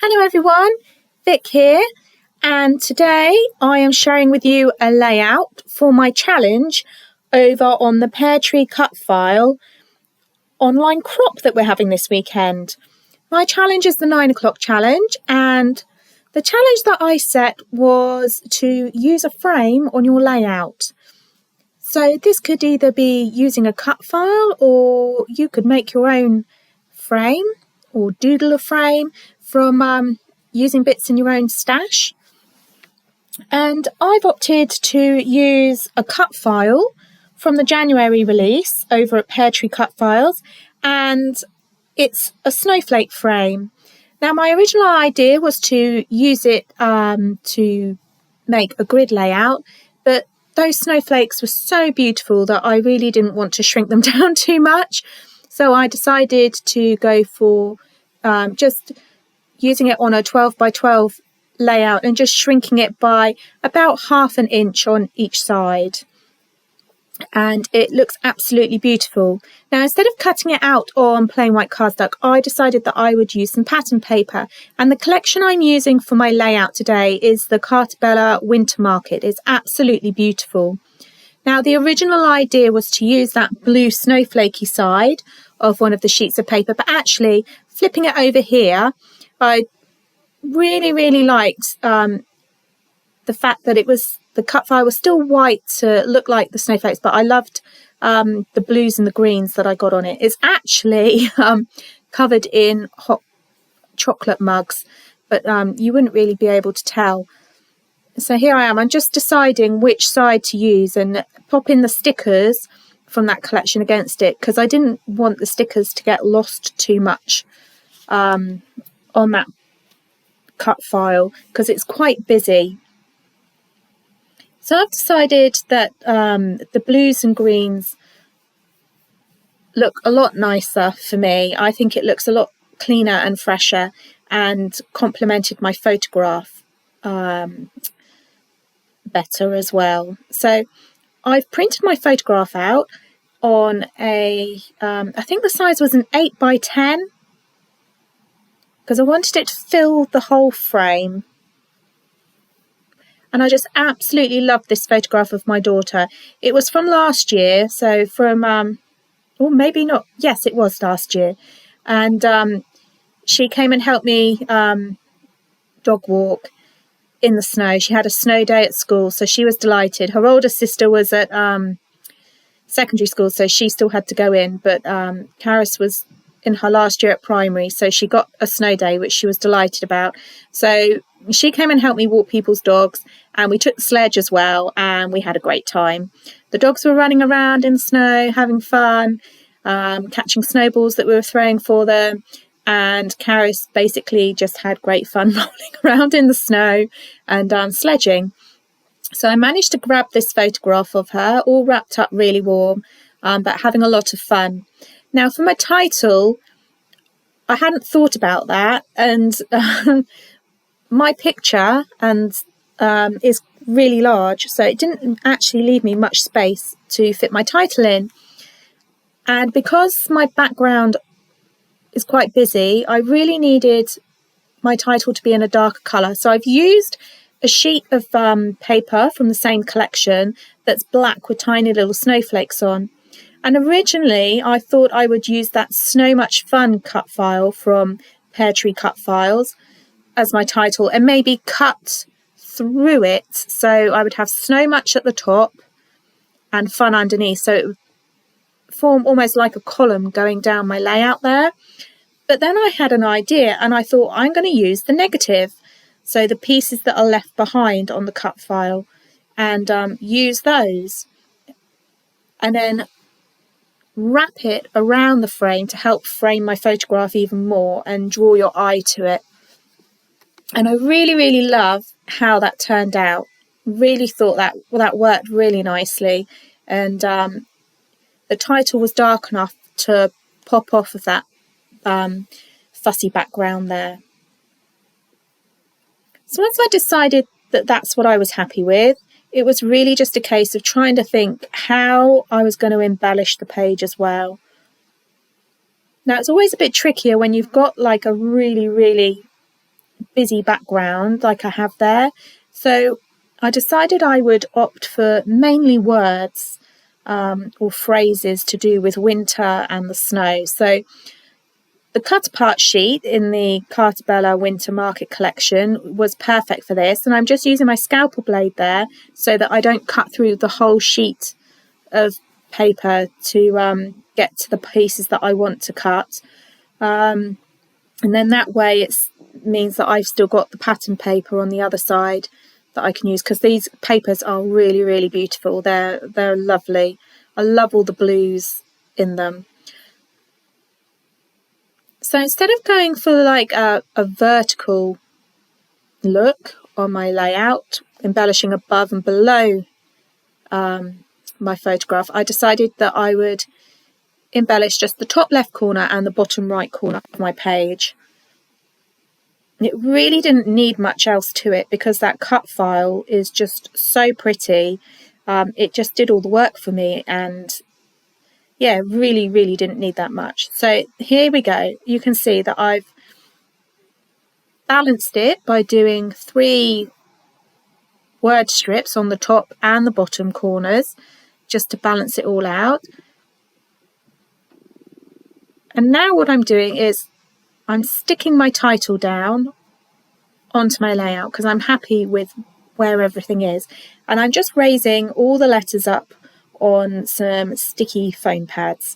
Hello everyone, Vic here, and today I am sharing with you a layout for my challenge over on the PEARTREE CUTFILE online crop that we're having this weekend. My challenge is the 9 o'clock challenge, and the challenge that I set was to use a frame on your layout. So this could either be using a cut file, or you could make your own frame or doodle a frame from using bits in your own stash. And I've opted to use a cut file from the January release over at PEARTREE Cutfiles, and it's a snowflake frame. Now, my original idea was to use it to make a grid layout, but those snowflakes were so beautiful that I really didn't want to shrink them down too much. So I decided to go for just using it on a 12 by 12 layout and just shrinking it by about 1/2 inch on each side. And it looks absolutely beautiful. Now, instead of cutting it out on plain white cardstock, I decided that I would use some pattern paper. And the collection I'm using for my layout today is the Cartabella Winter Market. It's absolutely beautiful. Now, the original idea was to use that blue snowflakey side of one of the sheets of paper, but actually flipping it over here, I really liked the fact that the cut file was still white to look like the snowflakes, but I loved the blues and the greens that I got on it. It's actually covered in hot chocolate mugs, but you wouldn't really be able to tell. So here I am. I'm just deciding which side to use and pop in the stickers from that collection against it, because I didn't want the stickers to get lost too much on that cut file, because it's quite busy. So I've decided that the blues and greens look a lot nicer for me. I think it looks a lot cleaner and fresher and complemented my photograph better as well. So I've printed my photograph out on I think the size was an 8 by 10, because I wanted it to fill the whole frame. And I just absolutely loved this photograph of my daughter. It was from last year, so from, or maybe not, yes, it was last year. And she came and helped me dog walk in the snow. She had a snow day at school, so she was delighted. Her older sister was at secondary school, so she still had to go in, but Karis was in her last year at primary, so she got a snow day, which she was delighted about. So she came and helped me walk people's dogs, and we took the sledge as well, and we had a great time. The dogs were running around in the snow, having fun, catching snowballs that we were throwing for them, and Karis basically just had great fun rolling around in the snow and sledging. So I managed to grab this photograph of her, all wrapped up really warm, but having a lot of fun. Now, for my title, I hadn't thought about that, and my picture is really large, so it didn't actually leave me much space to fit my title in. And because my background is quite busy, I really needed my title to be in a darker colour. So I've used a sheet of paper from the same collection that's black with tiny little snowflakes on. And originally I thought I would use that Snow Much Fun cut file from PEARTREE Cutfiles as my title, and maybe cut through it, so I would have Snow Much at the top and Fun underneath, so it would form almost like a column going down my layout there. But then I had an idea, and I thought I'm going to use the negative, so the pieces that are left behind on the cut file, and use those, and then wrap it around the frame to help frame my photograph even more and draw your eye to it. And I really love how that turned out. Really thought that worked really nicely, and the title was dark enough to pop off of that fussy background there. So once I decided that that's what I was happy with, it was really just a case of trying to think how I was going to embellish the page as well. Now, it's always a bit trickier when you've got like a really busy background like I have there. So I decided I would opt for mainly words or phrases to do with winter and the snow. So the cut apart sheet in the Cartabella Winter Market collection was perfect for this, and I'm just using my scalpel blade there so that I don't cut through the whole sheet of paper to get to the pieces that I want to cut. And then that way it means that I've still got the pattern paper on the other side that I can use, because these papers are really, really beautiful. They're lovely. I love all the blues in them. So instead of going for like a vertical look on my layout, embellishing above and below my photograph, I decided that I would embellish just the top left corner and the bottom right corner of my page. It really didn't need much else to it because that cut file is just so pretty. It just did all the work for me, and yeah, really, really didn't need that much. So here we go. You can see that I've balanced it by doing 3 word strips on the top and the bottom corners just to balance it all out. And now what I'm doing is I'm sticking my title down onto my layout because I'm happy with where everything is, and I'm just raising all the letters up on some sticky foam pads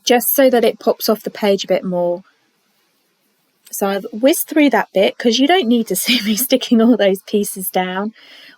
just so that it pops off the page a bit more. So I've whizzed through that bit because you don't need to see me sticking all those pieces down.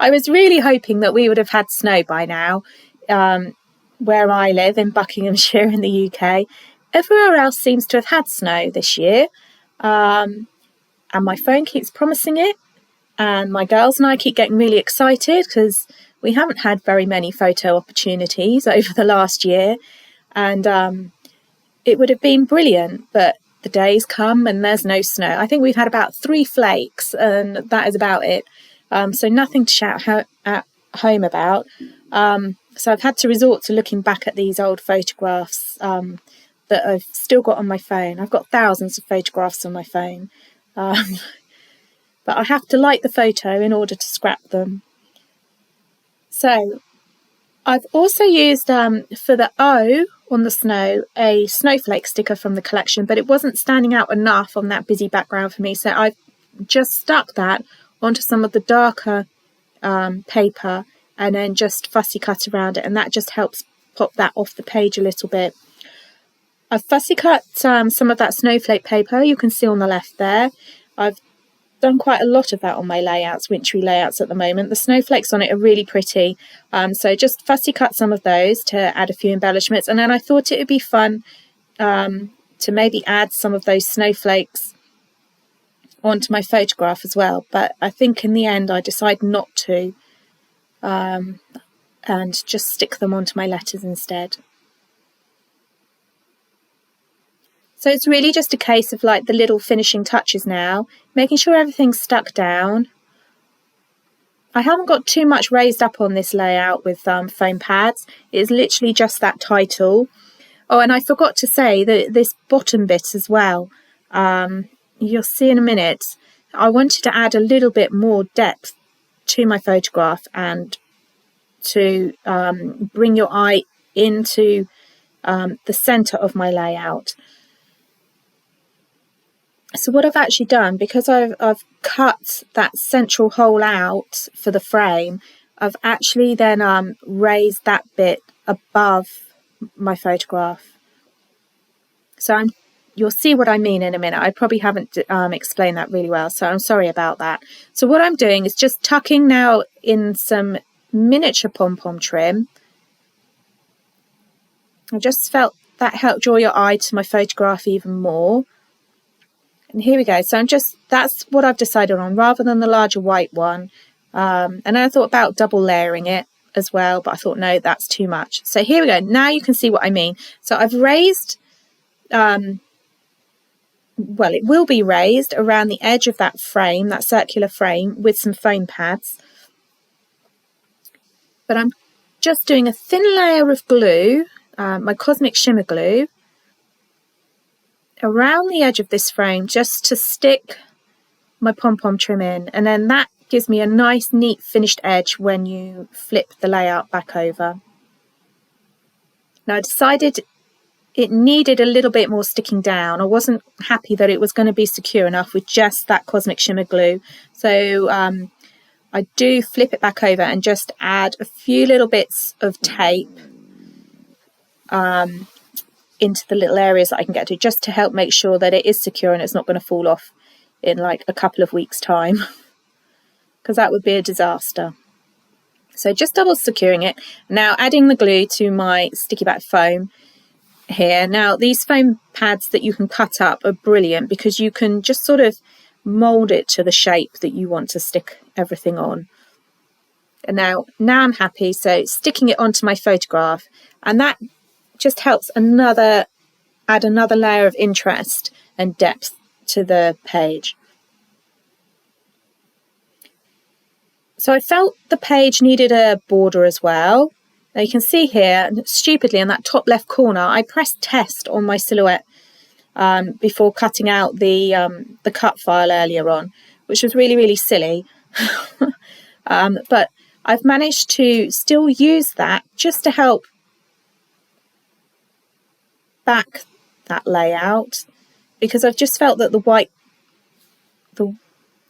I was really hoping that we would have had snow by now where I live in Buckinghamshire in the UK. Everywhere else seems to have had snow this year, and my phone keeps promising it, and my girls and I keep getting really excited because we haven't had very many photo opportunities over the last year, and it would have been brilliant, but the days come and there's no snow. I think we've had about 3 flakes and that is about it. So nothing to shout at home about. So I've had to resort to looking back at these old photographs that I've still got on my phone. I've got thousands of photographs on my phone. But I have to like the photo in order to scrap them. So I've also used for the O on the snow a snowflake sticker from the collection, but it wasn't standing out enough on that busy background for me, so I've just stuck that onto some of the darker paper and then just fussy cut around it, and that just helps pop that off the page a little bit. I've fussy cut some of that snowflake paper you can see on the left there. I've done quite a lot of that on my layouts, wintry layouts at the moment. The snowflakes on it are really pretty, so just fussy cut some of those to add a few embellishments, and then I thought it would be fun to maybe add some of those snowflakes onto my photograph as well, but I think in the end I decided not to, and just stick them onto my letters instead. So it's really just a case of like the little finishing touches now, making sure everything's stuck down. I haven't got too much raised up on this layout with foam pads. It's literally just that title. Oh, and I forgot to say that this bottom bit as well, you'll see in a minute, I wanted to add a little bit more depth to my photograph and to bring your eye into the centre of my layout. So what I've actually done, because I've cut that central hole out for the frame, I've actually then raised that bit above my photograph. So you'll see what I mean in a minute. I probably haven't explained that really well, so I'm sorry about that. So what I'm doing is just tucking now in some miniature pom-pom trim. I just felt that helped draw your eye to my photograph even more. And here we go. So that's what I've decided on rather than the larger white one. And I thought about double layering it as well, but I thought, no, that's too much. So here we go. Now you can see what I mean. So I've raised, well, it will be raised around the edge of that frame, that circular frame, with some foam pads. But I'm just doing a thin layer of glue, my Cosmic Shimmer glue, around the edge of this frame just to stick my pom-pom trim in, and then that gives me a nice neat finished edge when you flip the layout back over. Now I decided it needed a little bit more sticking down. I wasn't happy that it was going to be secure enough with just that Cosmic Shimmer glue, so I do flip it back over and just add a few little bits of tape into the little areas that I can get to, just to help make sure that it is secure and it's not going to fall off in like a couple of weeks' time, because that would be a disaster. So just double securing it. Now adding the glue to my sticky back foam here. Now these foam pads that you can cut up are brilliant because you can just sort of mold it to the shape that you want to stick everything on. And now I'm happy, so sticking it onto my photograph, and that just helps add another layer of interest and depth to the page. So I felt the page needed a border as well. Now you can see here, stupidly in that top left corner, I pressed test on my silhouette before cutting out the cut file earlier on, which was really, really silly. But I've managed to still use that just to help back that layout, because I've just felt that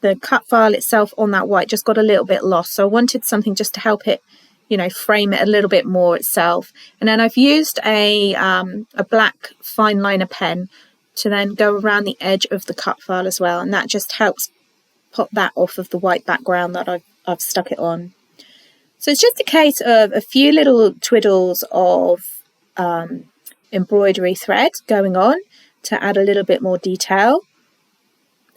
the cut file itself on that white just got a little bit lost. So I wanted something just to help it, you know, frame it a little bit more itself. And then I've used a black fine liner pen to then go around the edge of the cut file as well, and that just helps pop that off of the white background that I've stuck it on. So it's just a case of a few little twiddles of embroidery thread going on to add a little bit more detail,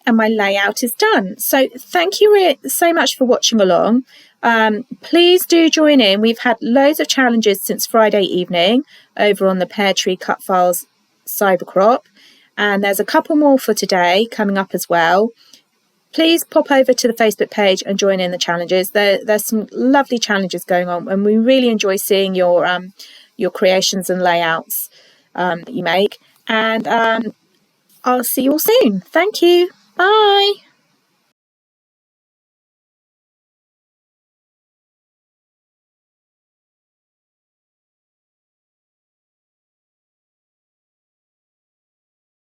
and my layout is done. So thank you so much for watching along. Please do join in. We've had loads of challenges since Friday evening over on the PEARTREE Cutfiles Cybercrop, and there's a couple more for today coming up as well. Please pop over to the Facebook page and join in the challenges. There's some lovely challenges going on, and we really enjoy seeing your creations and layouts that you make. And I'll see you all soon. Thank you. Bye.